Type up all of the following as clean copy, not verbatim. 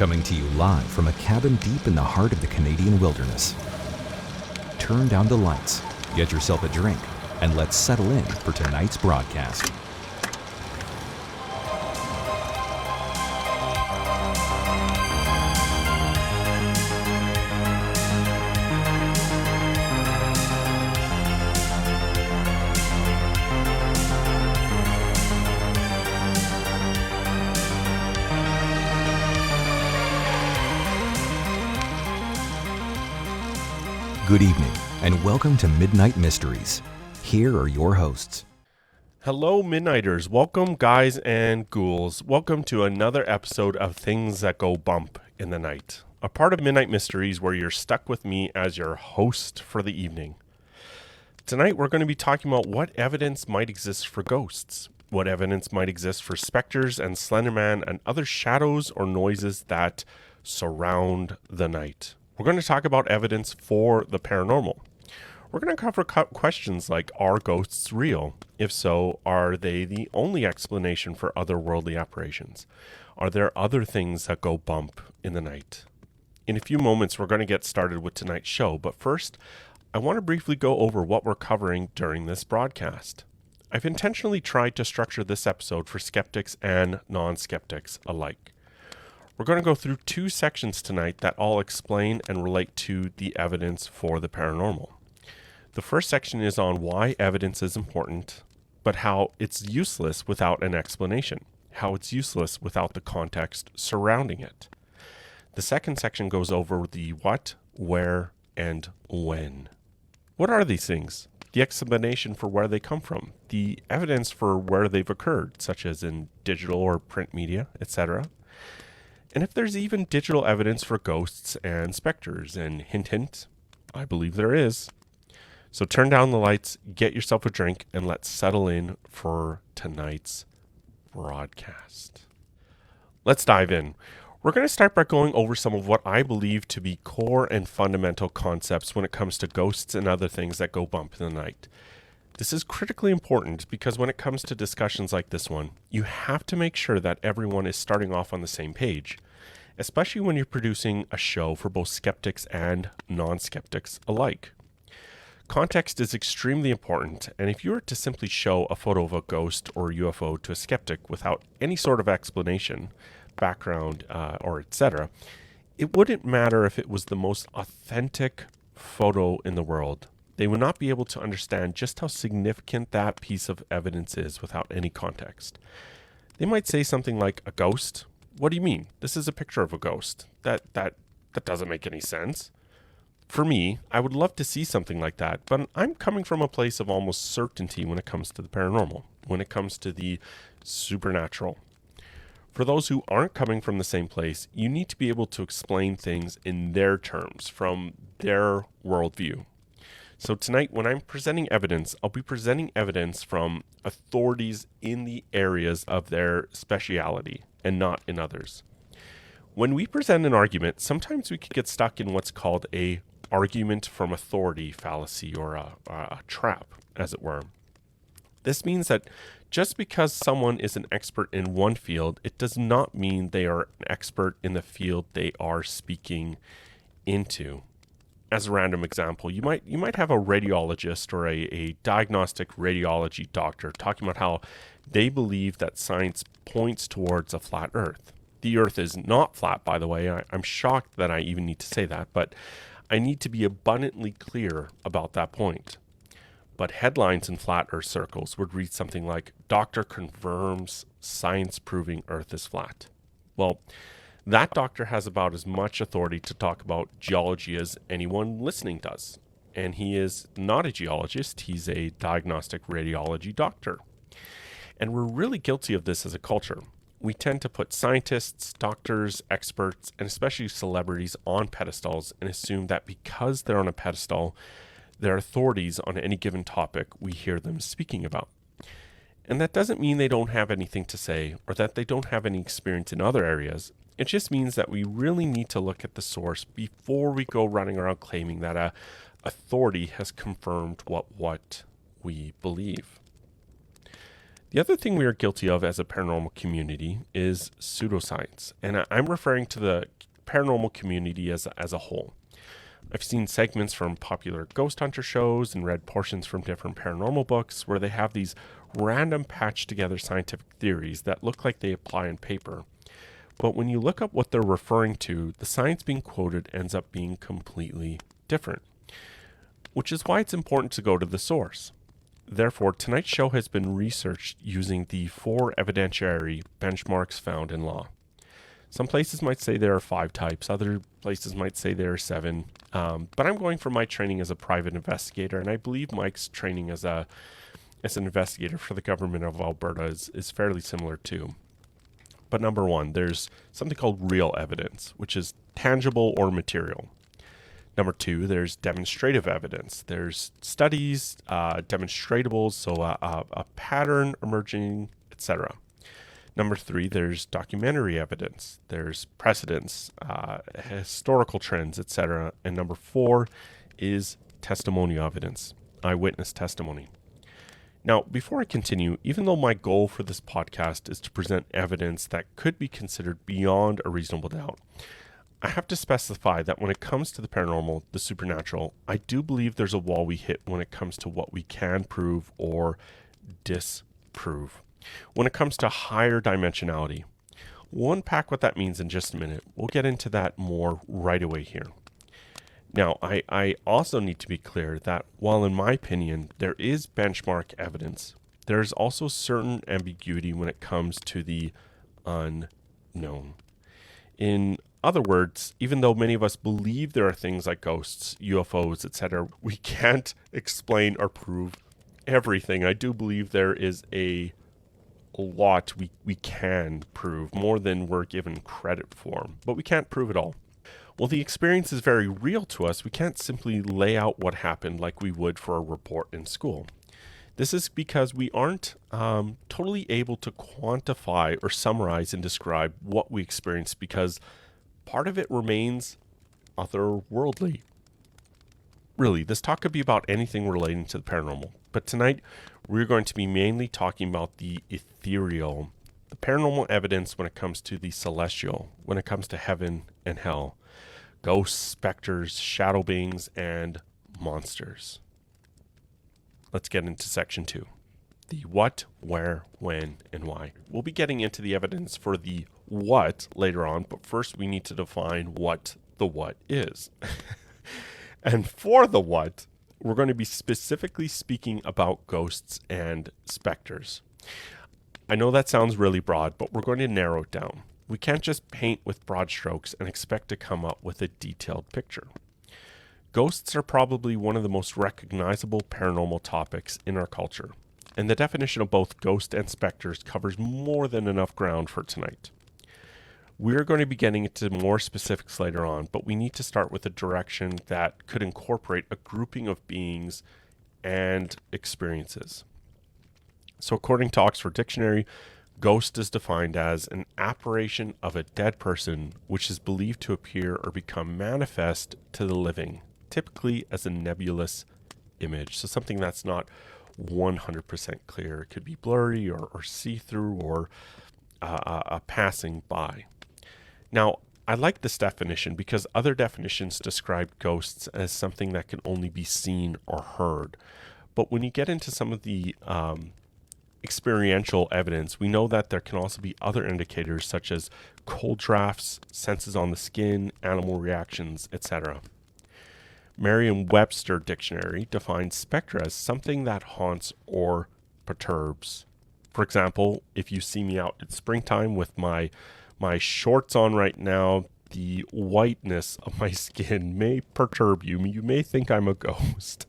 Coming to you live from a cabin deep in the heart of the Canadian wilderness. Turn down the lights, get yourself a drink, and let's settle in for tonight's broadcast. Good evening, and welcome to Midnight Mysteries. Here are your hosts. Hello, Midnighters. Welcome, guys and ghouls. Welcome to another episode of Things That Go Bump in the Night, a part of Midnight Mysteries where you're stuck with me as your host for the evening. Tonight, we're going to be talking about what evidence might exist for ghosts, what evidence might exist for specters and Slender-man and other shadows or noises that surround the night. We're going to talk about evidence for the paranormal. We're going to cover questions like, are ghosts real? If so, are they the only explanation for otherworldly apparitions? Are there other things that go bump in the night? In a few moments, we're going to get started with tonight's show, but first, I want to briefly go over what we're covering during this broadcast. I've intentionally tried to structure this episode for skeptics and non-skeptics alike. We're going to go through two sections tonight that all explain and relate to the evidence for the paranormal. The first section is on why evidence is important, but how it's useless without an explanation, how it's useless without the context surrounding it. The second section goes over the what, where, and when. What are these things? The explanation for where they come from, the evidence for where they've occurred, such as in digital or print media, etc., and if there's even digital evidence for ghosts and specters, and hint, hint, I believe there is. So turn down the lights, get yourself a drink, and let's settle in for tonight's broadcast. Let's dive in. We're going to start by going over some of what I believe to be core and fundamental concepts when it comes to ghosts and other things that go bump in the night. This is critically important because when it comes to discussions like this one, you have to make sure that everyone is starting off on the same page, especially when you're producing a show for both skeptics and non-skeptics alike. Context is extremely important, and if you were to simply show a photo of a ghost or UFO to a skeptic without any sort of explanation, background, or etc., it wouldn't matter if it was the most authentic photo in the world. They would not be able to understand just how significant that piece of evidence is without any context. They might say something like, a ghost? What do you mean? This is a picture of a ghost. That doesn't make any sense. For me, I would love to see something like that, but I'm coming from a place of almost certainty when it comes to the paranormal, when it comes to the supernatural. For those who aren't coming from the same place, you need to be able to explain things in their terms, from their worldview. So tonight, when I'm presenting evidence, I'll be presenting evidence from authorities in the areas of their speciality and not in others. When we present an argument, sometimes we can get stuck in what's called a argument from authority fallacy, or a trap, as it were. This means that just because someone is an expert in one field, it does not mean they are an expert in the field they are speaking into. As a random example, you might have a radiologist or a diagnostic radiology doctor talking about how they believe that science points towards a flat earth. The earth is not flat, by the way. I'm shocked that I even need to say that, but I need to be abundantly clear about that point. But headlines in flat earth circles would read something like, "Doctor confirms science proving earth is flat." Well, that doctor has about as much authority to talk about geology as anyone listening does. And he is not a geologist, he's a diagnostic radiology doctor. And we're really guilty of this as a culture. We tend to put scientists, doctors, experts, and especially celebrities on pedestals and assume that because they're on a pedestal, they're authorities on any given topic we hear them speaking about. And that doesn't mean they don't have anything to say or that they don't have any experience in other areas. It just means that we really need to look at the source before we go running around claiming that a authority has confirmed what we believe. The other thing we are guilty of as a paranormal community is pseudoscience, and I'm referring to the paranormal community as a whole. I've seen segments from popular ghost hunter shows and read portions from different paranormal books where they have these random patched together scientific theories that look like they apply on paper. But when you look up what they're referring to, the science being quoted ends up being completely different, which is why it's important to go to the source. Therefore, tonight's show has been researched using the 4 evidentiary benchmarks found in law. Some places might say there are 5 types, other places might say there are 7, but I'm going from my training as a private investigator, and I believe Mike's training as an investigator for the government of Alberta is fairly similar too. But number 1, there's something called real evidence, which is tangible or material. Number 2, there's demonstrative evidence. There's studies, demonstratables, so a pattern emerging, etc. Number 3, there's documentary evidence. There's precedents, historical trends, etc. And number 4 is testimonial evidence, eyewitness testimony. Now, before I continue, even though my goal for this podcast is to present evidence that could be considered beyond a reasonable doubt, I have to specify that when it comes to the paranormal, the supernatural, I do believe there's a wall we hit when it comes to what we can prove or disprove. When it comes to higher dimensionality, we'll unpack what that means in just a minute. We'll get into that more right away here. Now, I also need to be clear that while in my opinion, there is benchmark evidence, there's also certain ambiguity when it comes to the unknown. In other words, even though many of us believe there are things like ghosts, UFOs, etc., we can't explain or prove everything. I do believe there is a lot we can prove, more than we're given credit for, but we can't prove it all. Well, the experience is very real to us. We can't simply lay out what happened like we would for a report in school. This is because we aren't totally able to quantify or summarize and describe what we experienced, because part of it remains otherworldly. Really, this talk could be about anything relating to the paranormal, but tonight we're going to be mainly talking about the ethereal, the paranormal evidence when it comes to the celestial, when it comes to heaven and hell, ghosts, specters, shadow beings, and monsters. Let's get into section 2. The what, where, when, and why. We'll be getting into the evidence for the what later on, but first we need to define what the what is. And for the what, we're going to be specifically speaking about ghosts and specters. I know that sounds really broad, but we're going to narrow it down. We can't just paint with broad strokes and expect to come up with a detailed picture. Ghosts are probably one of the most recognizable paranormal topics in our culture, and the definition of both ghost and specters covers more than enough ground for tonight. We're going to be getting into more specifics later on, but we need to start with a direction that could incorporate a grouping of beings and experiences. So according to Oxford Dictionary, ghost is defined as an apparition of a dead person which is believed to appear or become manifest to the living, typically as a nebulous image. So something that's not 100% clear. It could be blurry or see-through or a passing by. Now, I like this definition because other definitions describe ghosts as something that can only be seen or heard. But when you get into some of the experiential evidence, we know that there can also be other indicators such as cold drafts, senses on the skin, animal reactions, etc. Merriam-Webster Dictionary defines spectra as something that haunts or perturbs. For example, if you see me out at springtime with my shorts on right now, the whiteness of my skin may perturb you. You may think I'm a ghost.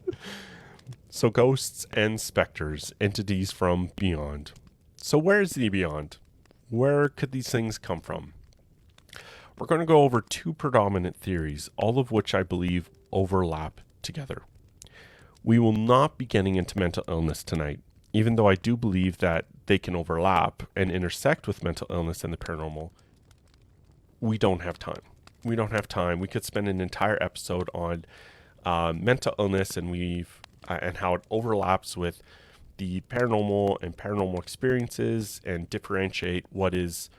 So ghosts and specters, entities from beyond. So where is the beyond? Where could these things come from? We're going to go over 2 predominant theories, all of which I believe overlap together. We will not be getting into mental illness tonight, even though I do believe that they can overlap and intersect with mental illness and the paranormal. We don't have time. We don't have time. We could spend an entire episode on mental illness and how it overlaps with the paranormal and paranormal experiences and differentiate what is,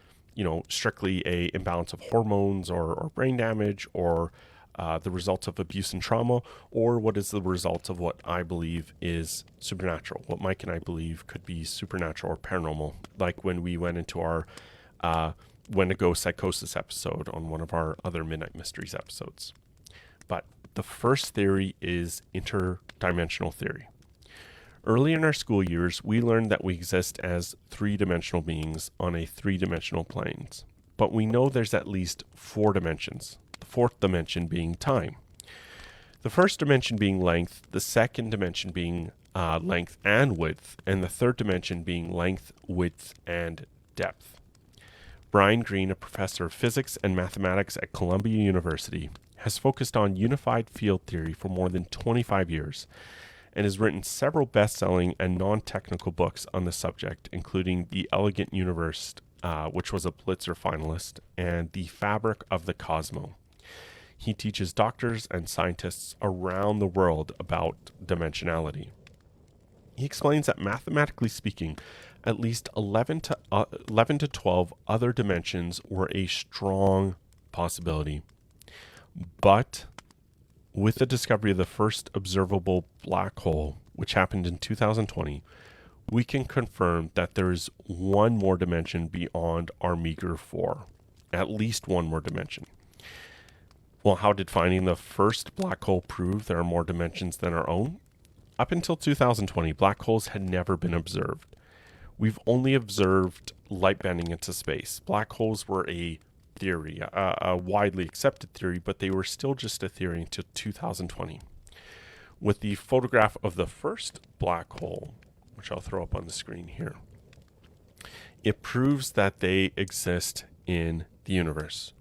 strictly a imbalance of hormones or brain damage or the results of abuse and trauma, or what is the result of what I believe is supernatural, what Mike and I believe could be supernatural or paranormal, like when we went into our Wendigo psychosis episode on one of our other Midnight Mysteries episodes. But the first theory is interdimensional theory. Early in our school years, we learned that we exist as three-dimensional beings on a three-dimensional planes. But we know there's at least 4 dimensions, the fourth dimension being time. The first dimension being length, the second dimension being length and width, and the third dimension being length, width, and depth. Brian Greene, a professor of physics and mathematics at Columbia University, has focused on unified field theory for more than 25 years and has written several best-selling and non-technical books on the subject, including The Elegant Universe, which was a Pulitzer finalist, and The Fabric of the Cosmos. He teaches doctors and scientists around the world about dimensionality. He explains that mathematically speaking, at least 11 to 12 other dimensions were a strong possibility. But with the discovery of the first observable black hole, which happened in 2020, we can confirm that there is one more dimension beyond our meager 4. At least one more dimension. Well, how did finding the first black hole prove there are more dimensions than our own? Up until 2020, black holes had never been observed. We've only observed light bending into space. Black holes were a theory, a widely accepted theory, but they were still just a theory until 2020. With the photograph of the first black hole, which I'll throw up on the screen here, it proves that they exist in the universe.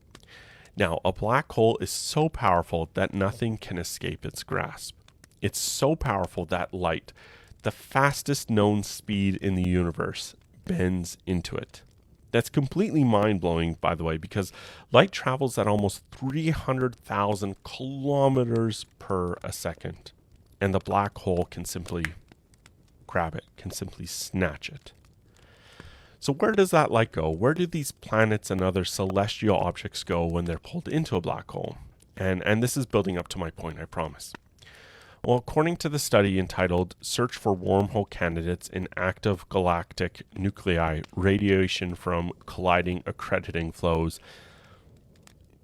Now, a black hole is so powerful that nothing can escape its grasp. It's so powerful that light, the fastest known speed in the universe, bends into it. That's completely mind-blowing, by the way, because light travels at almost 300,000 kilometers per second, and the black hole can simply grab it, can simply snatch it. So where does that light go? Where do these planets and other celestial objects go when they're pulled into a black hole? And this is building up to my point, I promise. Well, according to the study entitled Search for Wormhole Candidates in Active Galactic Nuclei, Radiation from Colliding Accreting Flows.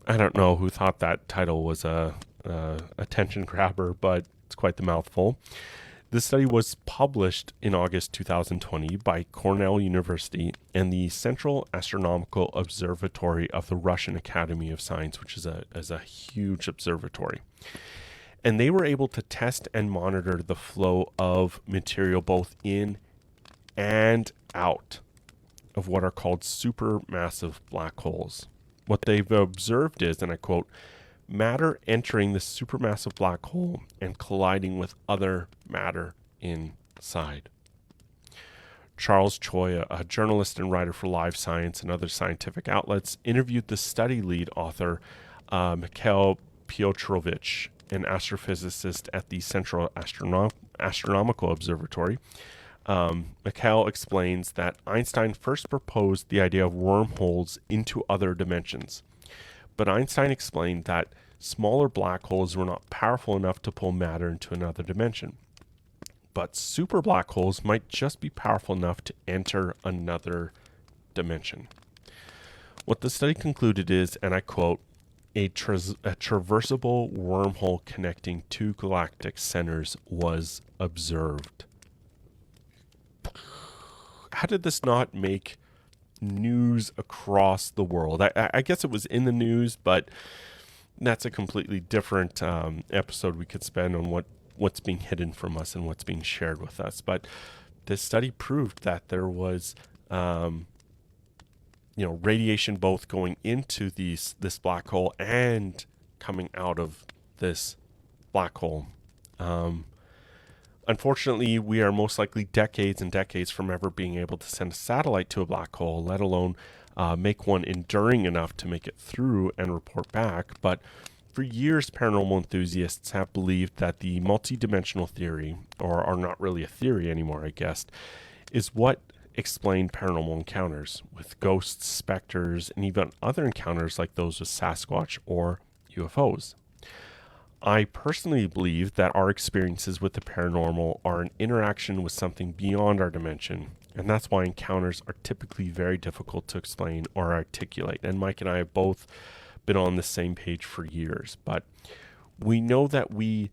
I don't know who thought that title was a attention grabber, but it's quite the mouthful. This study was published in August 2020 by Cornell University and the Central Astronomical Observatory of the Russian Academy of Science, which is a huge observatory. And they were able to test and monitor the flow of material both in and out of what are called supermassive black holes. What they've observed is, and I quote, matter entering the supermassive black hole and colliding with other matter inside. Charles Choi, a journalist and writer for Live Science and other scientific outlets, interviewed the study lead author, Mikhail Piotrovich, an astrophysicist at the Central Astronomical Observatory. Mikhail explains that Einstein first proposed the idea of wormholes into other dimensions. But Einstein explained that smaller black holes were not powerful enough to pull matter into another dimension. But super black holes might just be powerful enough to enter another dimension. What the study concluded is, and I quote, a traversable wormhole connecting two galactic centers was observed. How did this not make news across the world? I guess it was in the news, but that's a completely different episode we could spend on what's being hidden from us and what's being shared with us. But this study proved that there was radiation both going into this black hole and coming out of this black hole. Unfortunately, we are most likely decades and decades from ever being able to send a satellite to a black hole, let alone make one enduring enough to make it through and report back. But For years, paranormal enthusiasts have believed that the multidimensional theory, or not really a theory anymore, I guess, is what explained paranormal encounters with ghosts, specters, and even other encounters like those with Sasquatch or UFOs. I personally believe that our experiences with the paranormal are an interaction with something beyond our dimension, and that's why encounters are typically very difficult to explain or articulate. And Mike and I have both been on the same page for years, but we know that we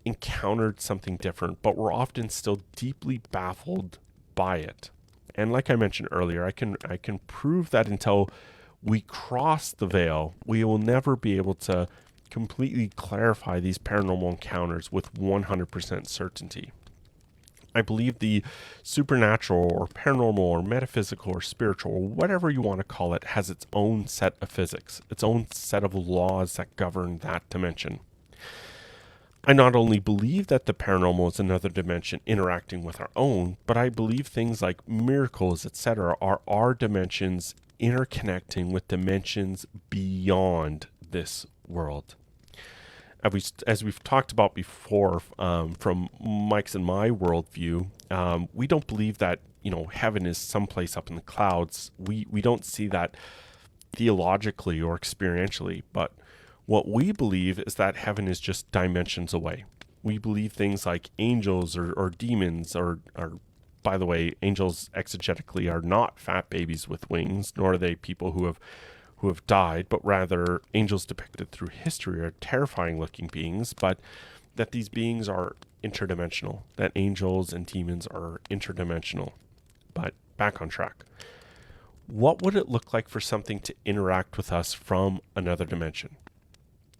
encountered something different, but we're often still deeply baffled by it. And like I mentioned earlier, I can prove that until we cross the veil, we will never be able to completely clarify these paranormal encounters with 100% certainty. I believe the supernatural or paranormal or metaphysical or spiritual or whatever you want to call it has its own set of physics, its own set of laws that govern that dimension. I not only believe that the paranormal is another dimension interacting with our own, but I believe things like miracles, etc., are our dimensions interconnecting with dimensions beyond this world. As we've talked about before, from Mike's and my worldview, we don't believe that heaven is someplace up in the clouds. We don't see that theologically or experientially, but what we believe is that heaven is just dimensions away. We believe things like angels or demons, or by the way, angels exegetically are not fat babies with wings, nor are they people who have died, but rather angels depicted through history are terrifying looking beings, but that these beings are interdimensional, that angels and demons are interdimensional. But back on track. What would it look like for something to interact with us from another dimension?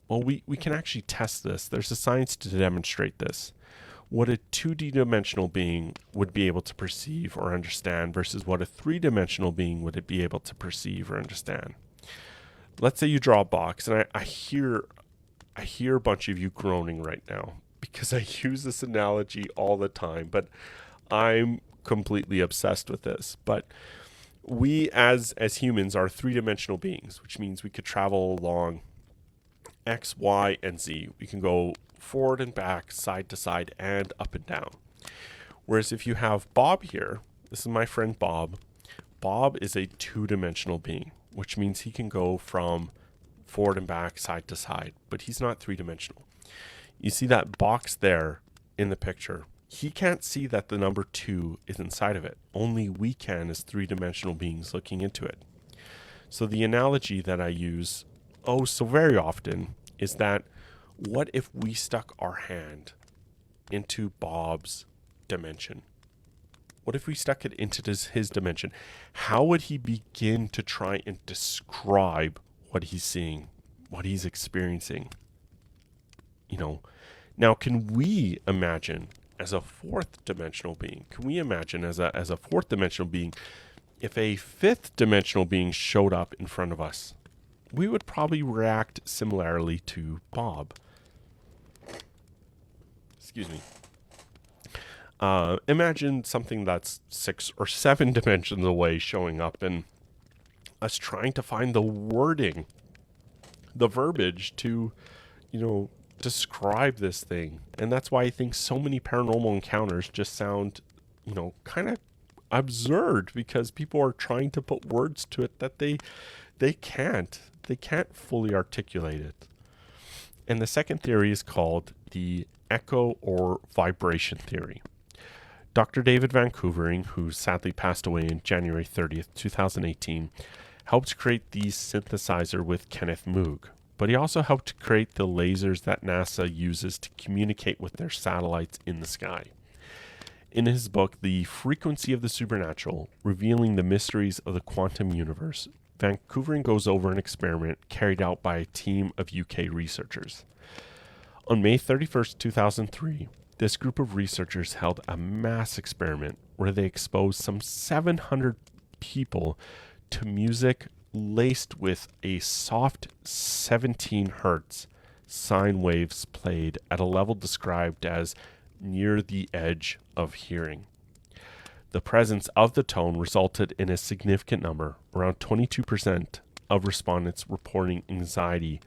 Well, we can actually test this. There's a science to demonstrate this. What a 2D dimensional being would be able to perceive or understand versus what a 3-dimensional being would be able to perceive or understand. Let's say you draw a box, and I hear a bunch of you groaning right now because I use this analogy all the time, but I'm completely obsessed with this. But we as humans are 3-dimensional beings, which means we could travel along X, Y, and Z. We can go forward and back, side to side, and up and down. Whereas if you have Bob here, this is my friend Bob. Bob is a 2-dimensional being, which means he can go from forward and back, side to side, but he's not 3-dimensional. You see that box there in the picture. He can't see that the number 2 is inside of it. Only we can as 3-dimensional beings looking into it. So the analogy that I use so very often is that what if we stuck our hand into Bob's dimension? What if we stuck it into his dimension? How would he begin to try and describe what he's seeing, what he's experiencing? Now can we imagine as a 4th-dimensional being? Can we imagine as a 4th-dimensional being if a 5th-dimensional being showed up in front of us? We would probably react similarly to Bob. Excuse me. Imagine something that's 6 or 7 dimensions away showing up and us trying to find the wording, the verbiage to, describe this thing. And that's why I think so many paranormal encounters just sound, kind of absurd, because people are trying to put words to it that they can't fully articulate it. And the second theory is called the echo or vibration theory. Dr. David Van Koevering, who sadly passed away on January 30th, 2018, helped create the synthesizer with Kenneth Moog, but he also helped create the lasers that NASA uses to communicate with their satellites in the sky. In his book, The Frequency of the Supernatural, Revealing the Mysteries of the Quantum Universe, Van Koevering goes over an experiment carried out by a team of UK researchers. On May 31st, 2003, this group of researchers held a mass experiment where they exposed some 700 people to music laced with a soft 17 hertz sine waves played at a level described as near the edge of hearing. The presence of the tone resulted in a significant number, around 22%, of respondents reporting anxiety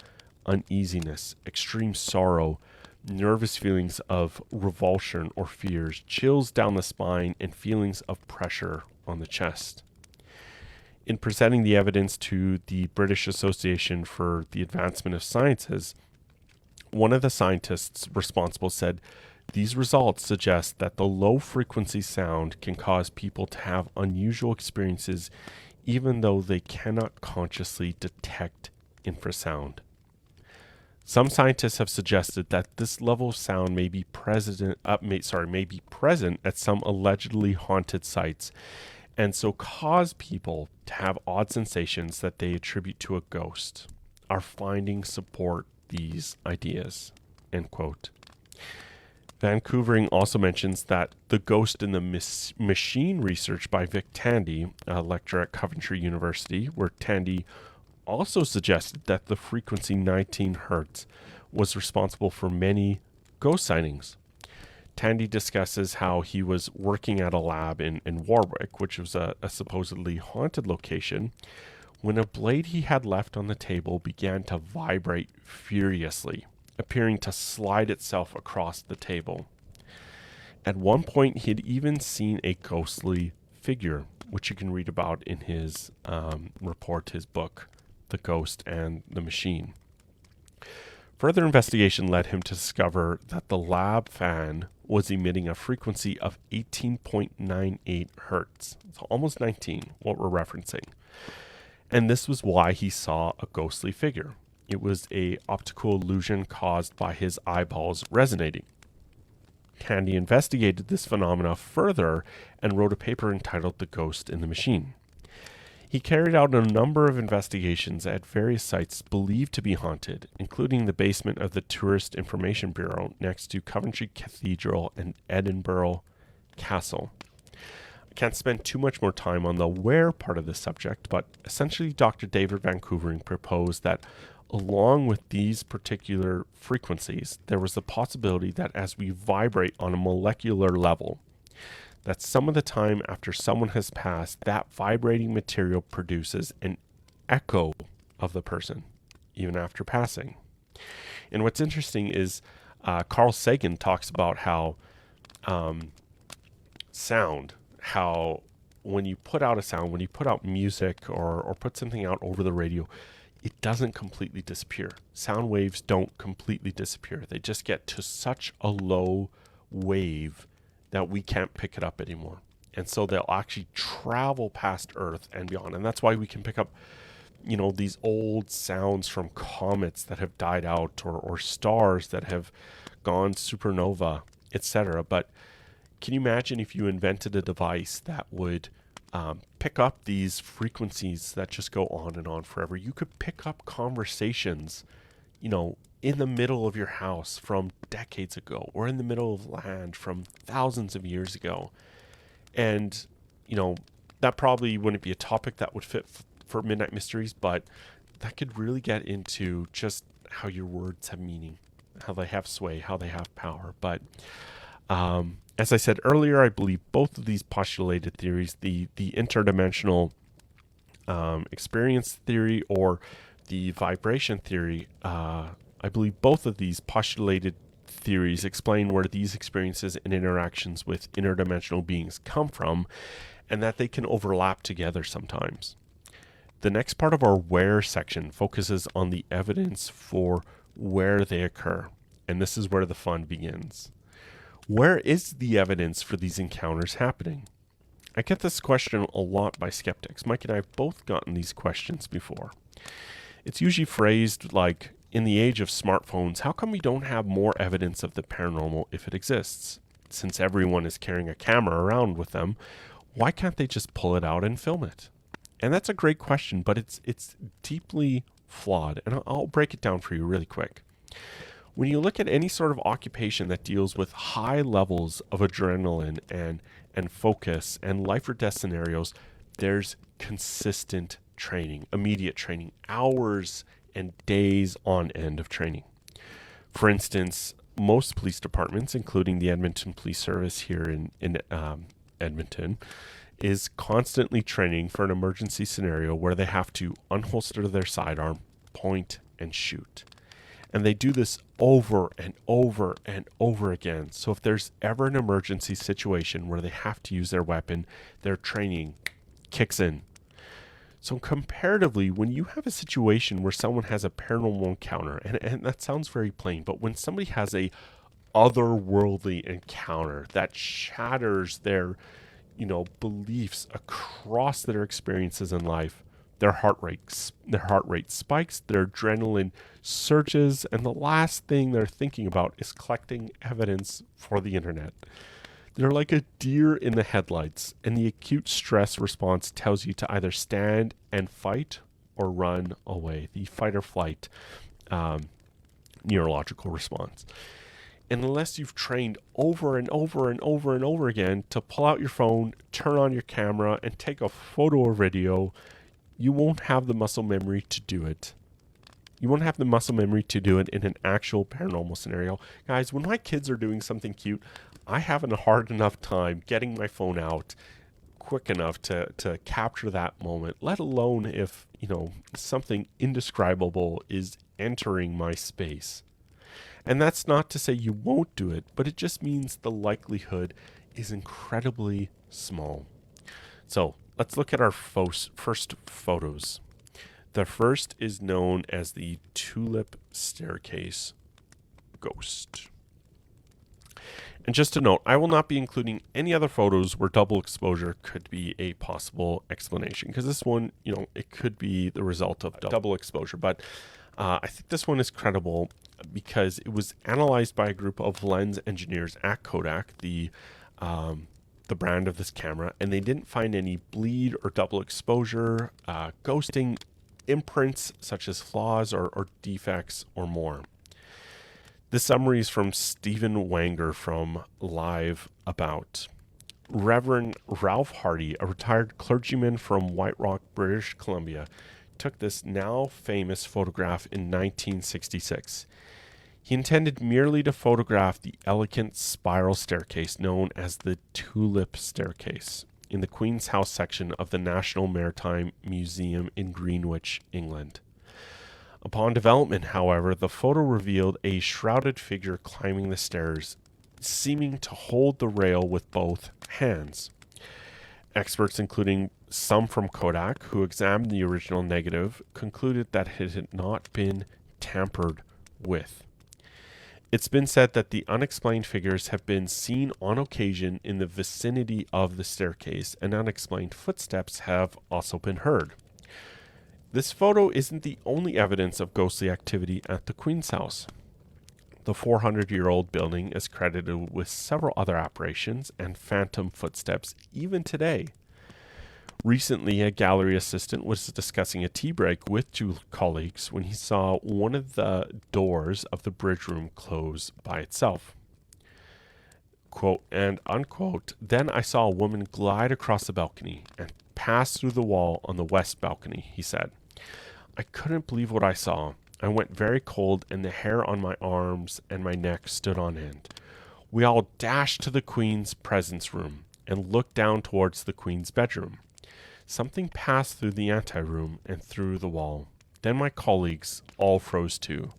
uneasiness, extreme sorrow, nervous feelings of revulsion or fears, chills down the spine, and feelings of pressure on the chest. In presenting the evidence to the British Association for the Advancement of Sciences, one of the scientists responsible said, "These results suggest that the low-frequency sound can cause people to have unusual experiences even though they cannot consciously detect infrasound." Some scientists have suggested that this level of sound may be present at some allegedly haunted sites, and so cause people to have odd sensations that they attribute to a ghost. Our findings support these ideas. End quote. Vancouvering also mentions that the ghost in the machine research by Vic Tandy, a lecturer at Coventry University, where Tandy also suggested that the frequency 19 hertz was responsible for many ghost sightings. Tandy discusses how he was working at a lab in Warwick, which was a supposedly haunted location, when a blade he had left on the table began to vibrate furiously, appearing to slide itself across the table. At one point, he had even seen a ghostly figure, which you can read about in his report, his book, The Ghost and the Machine. Further investigation led him to discover that the lab fan was emitting a frequency of 18.98 hertz. It's almost 19, what we're referencing. And this was why he saw a ghostly figure. It was an optical illusion caused by his eyeballs resonating. Tandy investigated this phenomena further and wrote a paper entitled The Ghost in the Machine. He carried out a number of investigations at various sites believed to be haunted, including the basement of the Tourist Information Bureau next to Coventry Cathedral and Edinburgh Castle. I can't spend too much more time on the where part of the subject, but essentially Dr. David Vancouvering proposed that along with these particular frequencies, there was the possibility that as we vibrate on a molecular level, that some of the time after someone has passed, that vibrating material produces an echo of the person, even after passing. And what's interesting is Carl Sagan talks about how sound, how when you put out a sound, when you put out music or put something out over the radio, it doesn't completely disappear. Sound waves don't completely disappear. They just get to such a low wave that we can't pick it up anymore. And so they'll actually travel past Earth and beyond. And that's why we can pick up, these old sounds from comets that have died out or stars that have gone supernova, etc. But can you imagine if you invented a device that would pick up these frequencies that just go on and on forever? You could pick up conversations, in the middle of your house from decades ago, or in the middle of land from thousands of years ago. And, that probably wouldn't be a topic that would fit for Midnight Mysteries, but that could really get into just how your words have meaning, how they have sway, how they have power. But as I said earlier, I believe both of these postulated theories, the interdimensional experience theory or the vibration theory, I believe both of these postulated theories explain where these experiences and interactions with interdimensional beings come from, and that they can overlap together sometimes. The next part of our where section focuses on the evidence for where they occur, and this is where the fun begins. Where is the evidence for these encounters happening? I get this question a lot by skeptics. Mike and I have both gotten these questions before. It's usually phrased like, in the age of smartphones, how come we don't have more evidence of the paranormal if it exists? Since everyone is carrying a camera around with them, why can't they just pull it out and film it? And that's a great question, but it's deeply flawed. And I'll break it down for you really quick. When you look at any sort of occupation that deals with high levels of adrenaline and focus and life or death scenarios, there's consistent training, immediate training, hours and days on end of training. For instance, most police departments, including the Edmonton Police Service here in Edmonton, is constantly training for an emergency scenario where they have to unholster their sidearm, point, and shoot. And they do this over and over and over again. So if there's ever an emergency situation where they have to use their weapon, their training kicks in. So comparatively, when you have a situation where someone has a paranormal encounter, and that sounds very plain, but when somebody has a otherworldly encounter that shatters their, beliefs across their experiences in life, their heart rate spikes, their adrenaline surges, and the last thing they're thinking about is collecting evidence for the internet. They're like a deer in the headlights, and the acute stress response tells you to either stand and fight or run away. The fight or flight neurological response. And unless you've trained over and over and over and over again to pull out your phone, turn on your camera, and take a photo or video, you won't have the muscle memory to do it. You won't have the muscle memory to do it in an actual paranormal scenario. Guys, when my kids are doing something cute, I have a hard enough time getting my phone out quick enough to capture that moment, let alone if, something indescribable is entering my space. And that's not to say you won't do it, but it just means the likelihood is incredibly small. So let's look at our first photos. The first is known as the Tulip staircase ghost. And just to note, I will not be including any other photos where double exposure could be a possible explanation, because this one, it could be the result of double exposure. But I think this one is credible because it was analyzed by a group of lens engineers at Kodak, the brand of this camera, and they didn't find any bleed or double exposure, ghosting, imprints such as flaws or defects or more. This summary is from Stephen Wanger from Live About. Reverend Ralph Hardy, a retired clergyman from White Rock, British Columbia, took this now famous photograph in 1966. He intended merely to photograph the elegant spiral staircase known as the Tulip staircase in the Queen's House section of the National Maritime Museum in Greenwich, England. Upon development, however, the photo revealed a shrouded figure climbing the stairs, seeming to hold the rail with both hands. Experts, including some from Kodak, who examined the original negative, concluded that it had not been tampered with. It's been said that the unexplained figures have been seen on occasion in the vicinity of the staircase, and unexplained footsteps have also been heard. This photo isn't the only evidence of ghostly activity at the Queen's House. The 400-year-old building is credited with several other apparitions and phantom footsteps even today. Recently, a gallery assistant was discussing a tea break with two colleagues when he saw one of the doors of the bridge room close by itself. Quote and unquote, "Then I saw a woman glide across the balcony and pass through the wall on the west balcony," he said. "I couldn't believe what I saw. I went very cold and the hair on my arms and my neck stood on end. We all dashed to the Queen's presence room and looked down towards the Queen's bedroom. Something passed through the anteroom and through the wall. Then my colleagues all froze too.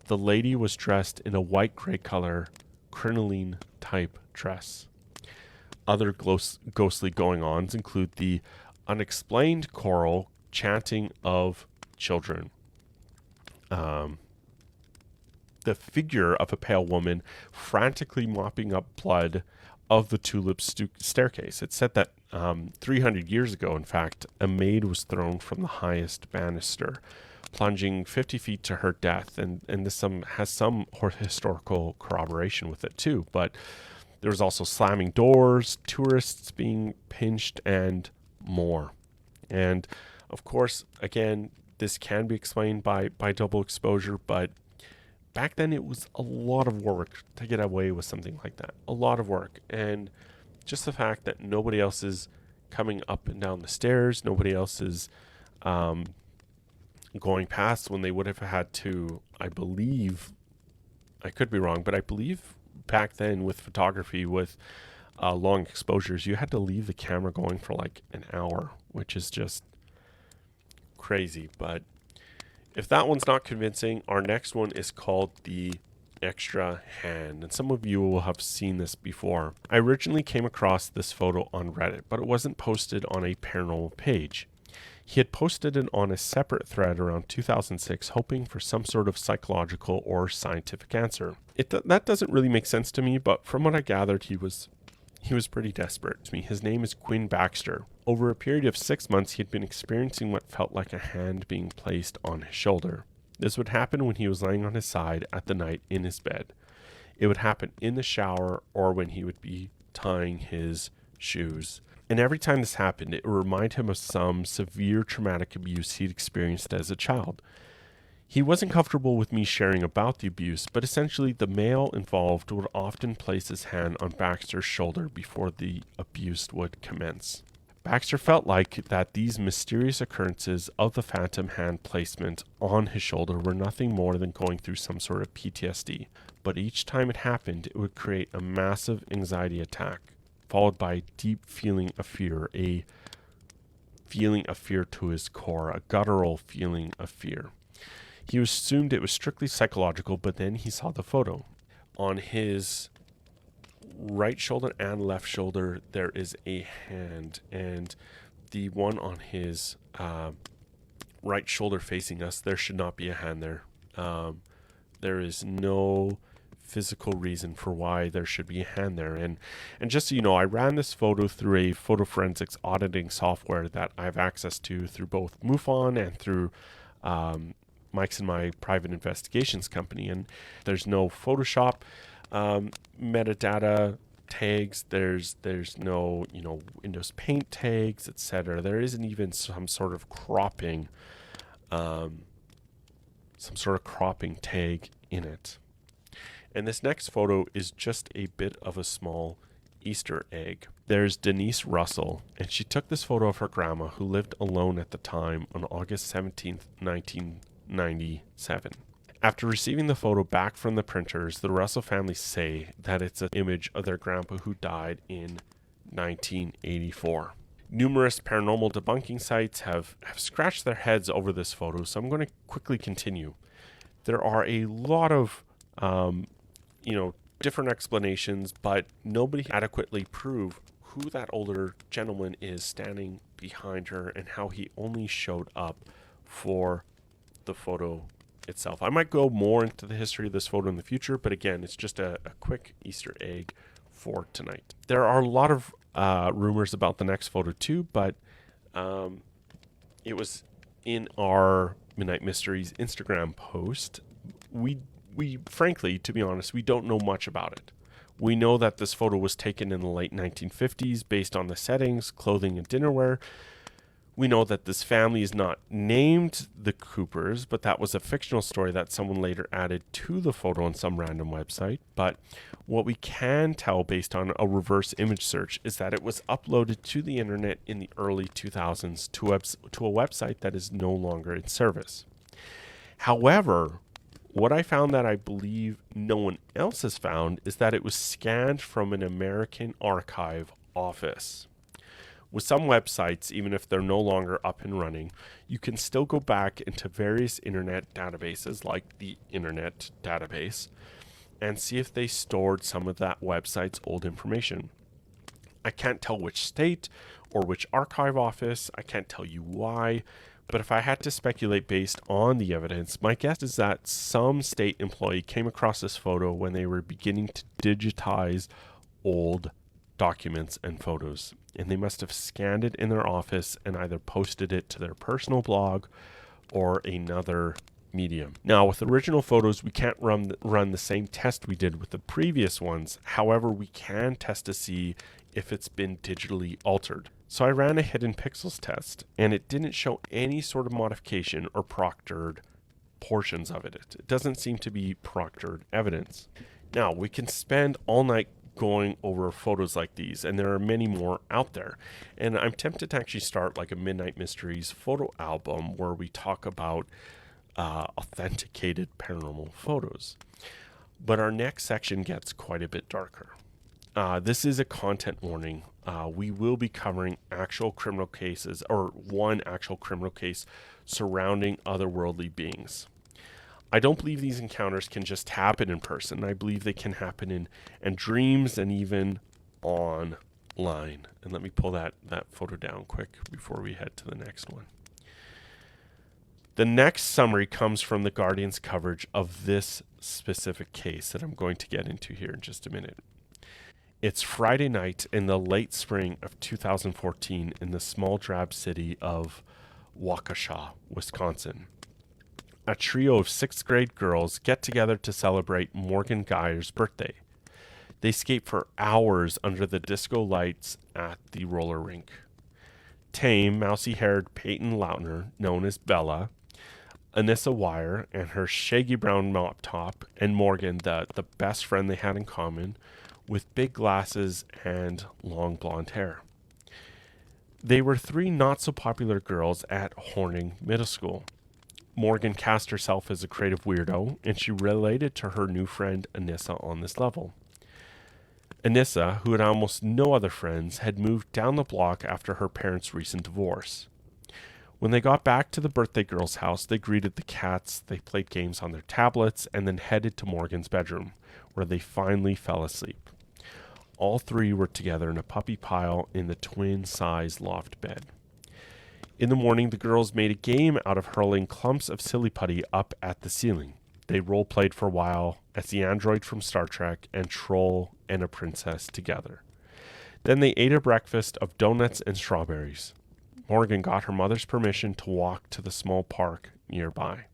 The lady was dressed in a white-gray color, crinoline type dress. Other ghostly going-ons include the unexplained choral chanting of children. The figure of a pale woman frantically mopping up blood of the Tulip staircase. It's said that 300 years ago, in fact, a maid was thrown from the highest banister, plunging 50 feet to her death. And this has some historical corroboration with it too. But there was also slamming doors, tourists being pinched, and more. And of course, again, this can be explained by double exposure, but back then it was a lot of work to get away with something like that. A lot of work. And just the fact that nobody else is coming up and down the stairs, nobody else is going past when they would have had to, I believe, I could be wrong, but I believe back then with photography, with long exposures, you had to leave the camera going for like an hour, which is just crazy. But If that one's not convincing, our next one is called the extra hand, and some of you will have seen this before. I originally came across this photo on Reddit, but it wasn't posted on a paranormal page. He had posted it on a separate thread around 2006, hoping for some sort of psychological or scientific answer. That doesn't really make sense to me, but from what I gathered, he was pretty desperate. His name is Quinn Baxter. Over a period of 6 months, he had been experiencing what felt like a hand being placed on his shoulder. This would happen when he was laying on his side at the night in his bed. It would happen in the shower or when he would be tying his shoes. And every time this happened, it would remind him of some severe traumatic abuse he'd experienced as a child. He wasn't comfortable with me sharing about the abuse, but essentially the male involved would often place his hand on Baxter's shoulder before the abuse would commence. Baxter felt like that these mysterious occurrences of the phantom hand placement on his shoulder were nothing more than going through some sort of PTSD, but each time it happened, it would create a massive anxiety attack, followed by a deep feeling of fear, a feeling of fear to his core, a guttural feeling of fear. He assumed it was strictly psychological, but then he saw the photo. On his right shoulder and left shoulder, there is a hand, and the one on his right shoulder facing us, there should not be a hand there. There is no physical reason for why there should be a hand there. And just so you know, I ran this photo through a photo forensics auditing software that I have access to through both MUFON and through Mike's and my private investigations company. And there's no Photoshop metadata tags. There's no Windows Paint tags, etc. There isn't even some sort of cropping tag in it. And this next photo is just a bit of a small Easter egg. There's Denise Russell, and she took this photo of her grandma, who lived alone at the time, on August 17th, 1997. After receiving the photo back from the printers, the Russell family say that it's an image of their grandpa who died in 1984. Numerous paranormal debunking sites have scratched their heads over this photo, so I'm going to quickly continue. There are a lot of different explanations, but nobody adequately proved who that older gentleman is standing behind her and how he only showed up for the photo itself. I might go more into the history of this photo in the future, but again, it's just a quick Easter egg for tonight. There are a lot of rumors about the next photo too, but it was in our Midnight Mysteries Instagram post. We frankly, to be honest, we don't know much about it. We know that this photo was taken in the late 1950s based on the settings, clothing, and dinnerware. We know that this family is not named the Coopers, but that was a fictional story that someone later added to the photo on some random website. But what we can tell based on a reverse image search is that it was uploaded to the internet in the early 2000s to a website that is no longer in service. However, what I found that I believe no one else has found is that it was scanned from an American archive office. With some websites, even if they're no longer up and running, you can still go back into various internet databases like the Internet Database and see if they stored some of that website's old information. I can't tell which state or which archive office, I can't tell you why, but if I had to speculate based on the evidence, my guess is that some state employee came across this photo when they were beginning to digitize old documents and photos, and they must have scanned it in their office and either posted it to their personal blog or another medium. Now, with original photos, we can't run the same test we did with the previous ones. However, we can test to see if it's been digitally altered. So I ran a hidden pixels test, and it didn't show any sort of modification or proctored portions of it. It doesn't seem to be proctored evidence. Now, we can spend all night going over photos like these, and there are many more out there. And I'm tempted to actually start like a Midnight Mysteries photo album where we talk about authenticated paranormal photos. But our next section gets quite a bit darker. This is a content warning we will be covering actual criminal cases, or one actual criminal case surrounding otherworldly beings. I don't believe these encounters can just happen in person. I believe they can happen in dreams and even online. And let me pull that photo down quick before we head to the next one. The next summary comes from the Guardian's coverage of this specific case that I'm going to get into here in just a minute. It's Friday night in the late spring of 2014 in the small drab city of Waukesha, Wisconsin. A trio of 6th grade girls get together to celebrate Morgan Geyer's birthday. They skate for hours under the disco lights at the roller rink. Tame, mousy-haired Peyton Lautner, known as Bella, Anissa Wire and her shaggy brown mop top, and Morgan, the best friend they had in common, with big glasses and long blonde hair. They were 3 not-so-popular girls at Horning Middle School. Morgan cast herself as a creative weirdo, and she related to her new friend Anissa on this level. Anissa, who had almost no other friends, had moved down the block after her parents' recent divorce. When they got back to the birthday girl's house, they greeted the cats, they played games on their tablets, and then headed to Morgan's bedroom, where they finally fell asleep. All 3 were together in a puppy pile in the twin-size loft bed. In the morning, the girls made a game out of hurling clumps of silly putty up at the ceiling. They role-played for a while as the android from Star Trek and Troll and a princess together. Then they ate a breakfast of donuts and strawberries. Morgan got her mother's permission to walk to the small park nearby.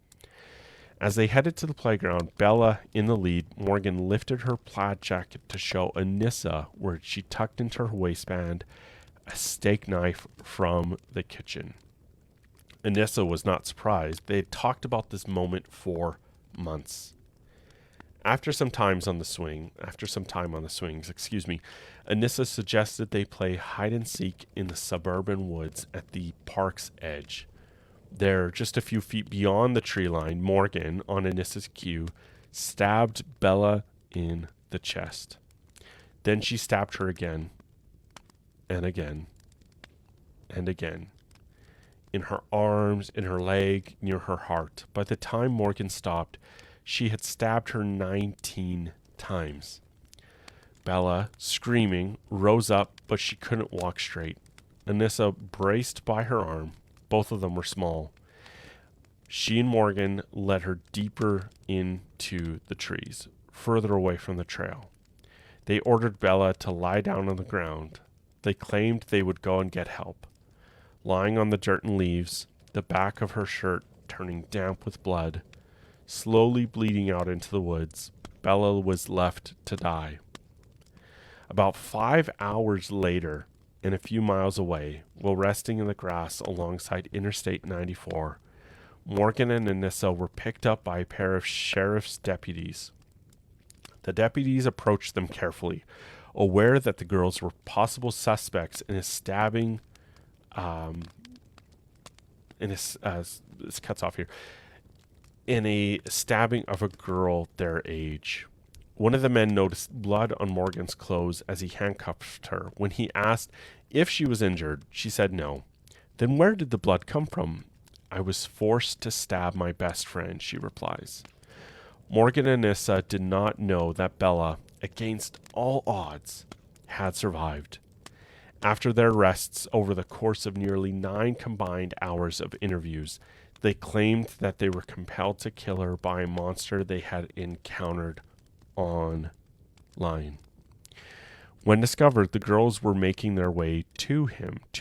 As they headed to the playground, Bella in the lead, Morgan lifted her plaid jacket to show Anissa where she tucked into her waistband a steak knife from the kitchen. Anissa was not surprised. They had talked about this moment for months. After some time on the swings, Anissa suggested they play hide and seek in the suburban woods at the park's edge. There, just a few feet beyond the tree line, Morgan, on Anissa's cue, stabbed Bella in the chest. Then she stabbed her again, and again, and again. In her arms, in her leg, near her heart. By the time Morgan stopped, she had stabbed her 19 times. Bella, screaming, rose up, but she couldn't walk straight. Anissa braced by her arm. Both of them were small. She and Morgan led her deeper into the trees, further away from the trail. They ordered Bella to lie down on the ground. They claimed they would go and get help. Lying on the dirt and leaves, the back of her shirt turning damp with blood, slowly bleeding out into the woods, Bella was left to die. About 5 hours later, and a few miles away, while resting in the grass alongside Interstate 94, Morgan and Anissa were picked up by a pair of sheriff's deputies. The deputies approached them carefully, aware that the girls were possible suspects in a stabbing. This cuts off here. In a stabbing of a girl their age. One of the men noticed blood on Morgan's clothes as he handcuffed her. When he asked if she was injured, she said no. Then where did the blood come from? I was forced to stab my best friend, she replies. Morgan and Anissa did not know that Bella, against all odds, had survived. After their arrests over the course of nearly 9 combined hours of interviews, they claimed that they were compelled to kill her by a monster they had encountered online. When discovered, the girls were making their way to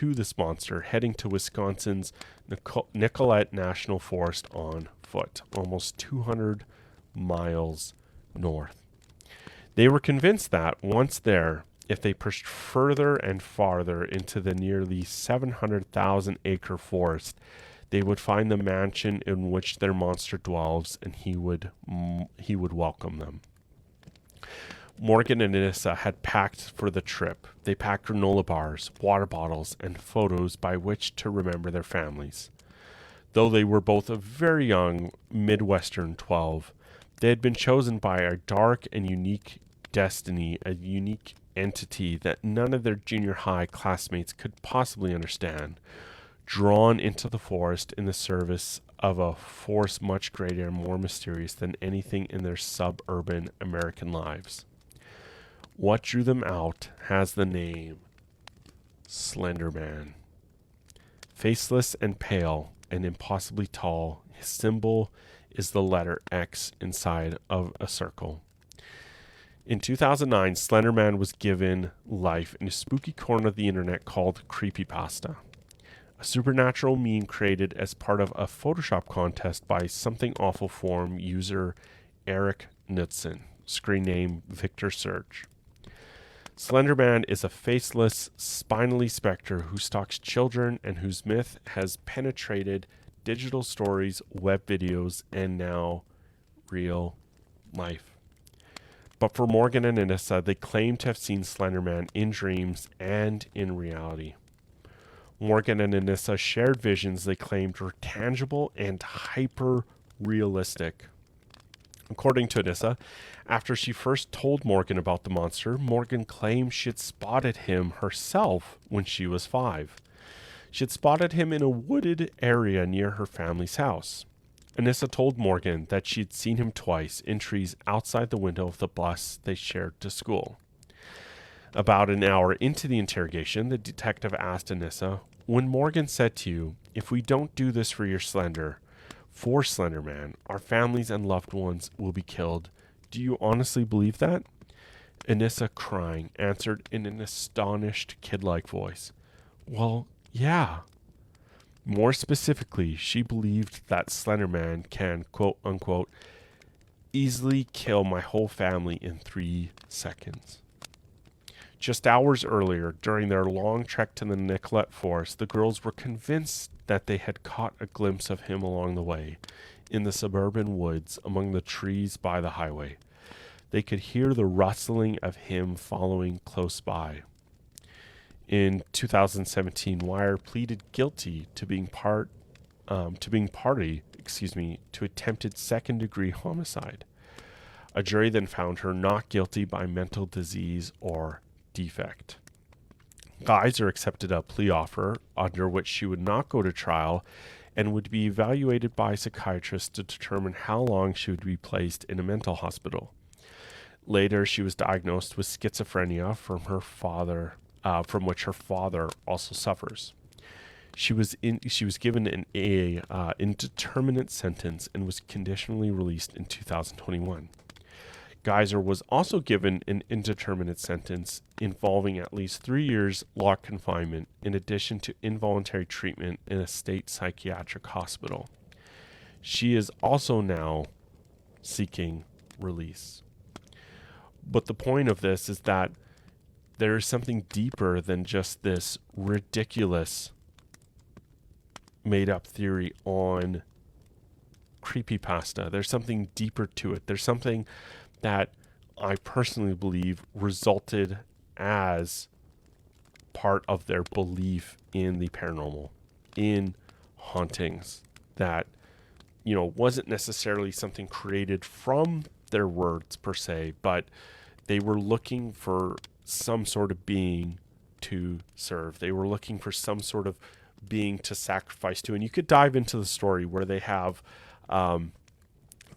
this monster, heading to Wisconsin's Nicollet National Forest on foot, almost 200 miles north. They were convinced that, once there, if they pushed further and farther into the nearly 700,000-acre forest, they would find the mansion in which their monster dwells, and he would welcome them. Morgan and Anissa had packed for the trip. They packed granola bars, water bottles, and photos by which to remember their families. Though they were both a very young Midwestern 12, they had been chosen by a dark and unique destiny, a unique entity that none of their junior high classmates could possibly understand, drawn into the forest in the service of a force much greater and more mysterious than anything in their suburban American lives. What drew them out has the name Slender-man. Faceless and pale and impossibly tall, his symbol is the letter X inside of a circle. In 2009, Slender-man was given life in a spooky corner of the internet called Creepypasta, a supernatural meme created as part of a Photoshop contest by Something Awful forum user Eric Knudsen, screen name Victor Surge. Slender-man is a faceless, spinally specter who stalks children and whose myth has penetrated digital stories, web videos, and now real life. But for Morgan and Anissa, they claim to have seen Slender-man in dreams and in reality. Morgan and Anissa shared visions they claimed were tangible and hyper-realistic. According to Anissa, after she first told Morgan about the monster, Morgan claimed she had spotted him herself when she was 5. She had spotted him in a wooded area near her family's house. Anissa told Morgan that she had seen him twice in trees outside the window of the bus they shared to school. About an hour into the interrogation, the detective asked Anissa, "When Morgan said to you, 'If we don't do this for Slender-man, our families and loved ones will be killed,' do you honestly believe that?" Anissa, crying, answered in an astonished, kid-like voice, "Well, yeah." More specifically, she believed that Slender-man can, quote-unquote, easily kill my whole family in 3 seconds. Just hours earlier, during their long trek to the Nicollet Forest, the girls were convinced that they had caught a glimpse of him along the way, in the suburban woods among the trees by the highway. They could hear the rustling of him following close by. In 2017, Wire pleaded guilty to being party to attempted second-degree homicide. A jury then found her not guilty by mental disease or defect. Geyser accepted a plea offer under which she would not go to trial and would be evaluated by psychiatrists to determine how long she would be placed in a mental hospital. Later, she was diagnosed with schizophrenia from which her father also suffers. She was given an indeterminate sentence and was conditionally released in 2021. Geyser was also given an indeterminate sentence involving at least 3 years locked confinement in addition to involuntary treatment in a state psychiatric hospital. She is also now seeking release. But the point of this is that there is something deeper than just this ridiculous made-up theory on creepypasta. There's something deeper to it. There's something that I personally believe resulted as part of their belief in the paranormal, in hauntings, that, wasn't necessarily something created from their words per se, but they were looking for some sort of being to serve. They were looking for some sort of being to sacrifice to. And you could dive into the story where they have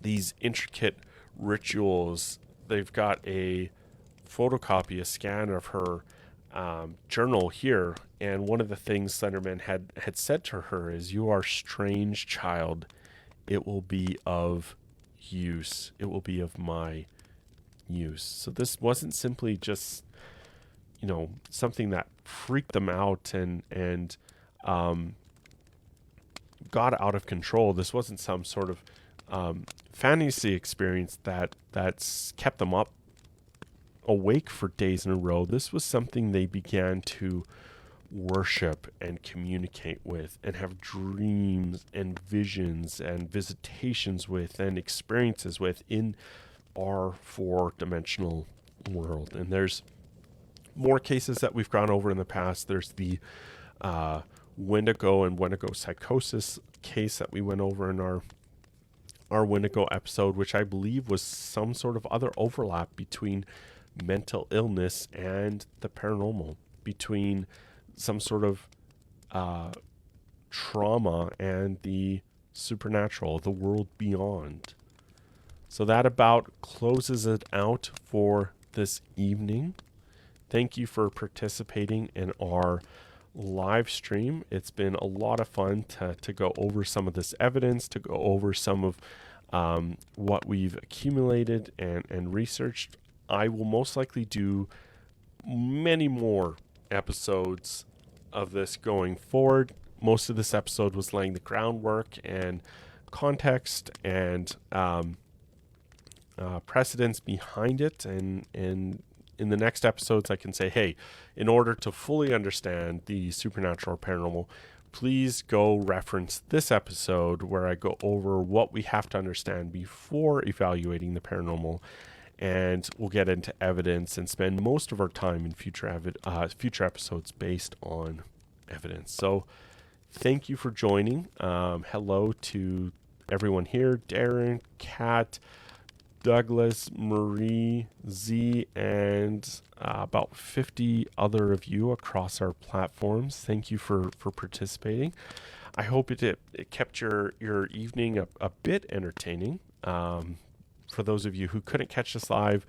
these intricate rituals. They've got a photocopy, a scan of her journal here. And one of the things Slender-man had said to her is, "You are a strange child. It will be of use. It will be of my use." So this wasn't simply just, something that freaked them out and got out of control. This wasn't some sort of fantasy experience that's kept them up awake for days in a row. This was something they began to worship and communicate with and have dreams and visions and visitations with and experiences with in our 4-dimensional world. And there's more cases that we've gone over in the past. There's the Wendigo and Wendigo psychosis case that we went over in our Wendigo episode, which I believe was some sort of other overlap between mental illness and the paranormal, between some sort of trauma and the supernatural, the world beyond. So that about closes it out for this evening. Thank you for participating in our live stream. It's been a lot of fun to go over some of this evidence, to go over some of what we've accumulated and researched. I will most likely do many more episodes of this going forward. Most of this episode was laying the groundwork and context and precedence behind it, and in the next episodes I can say, hey, in order to fully understand the supernatural or paranormal, please go reference this episode where I go over what we have to understand before evaluating the paranormal, and we'll get into evidence and spend most of our time in future episodes based on evidence. So thank you for joining. Hello to everyone here: Darren, Kat, Douglas, Marie, Z, and about 50 other of you across our platforms. Thank you for participating. I hope it kept your evening a bit entertaining. For those of you who couldn't catch this live,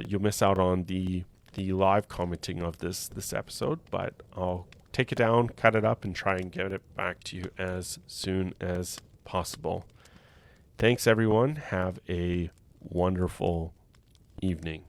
you'll miss out on the live commenting of this episode, but I'll take it down, cut it up, and try and get it back to you as soon as possible. Thanks, everyone. Have a wonderful evening.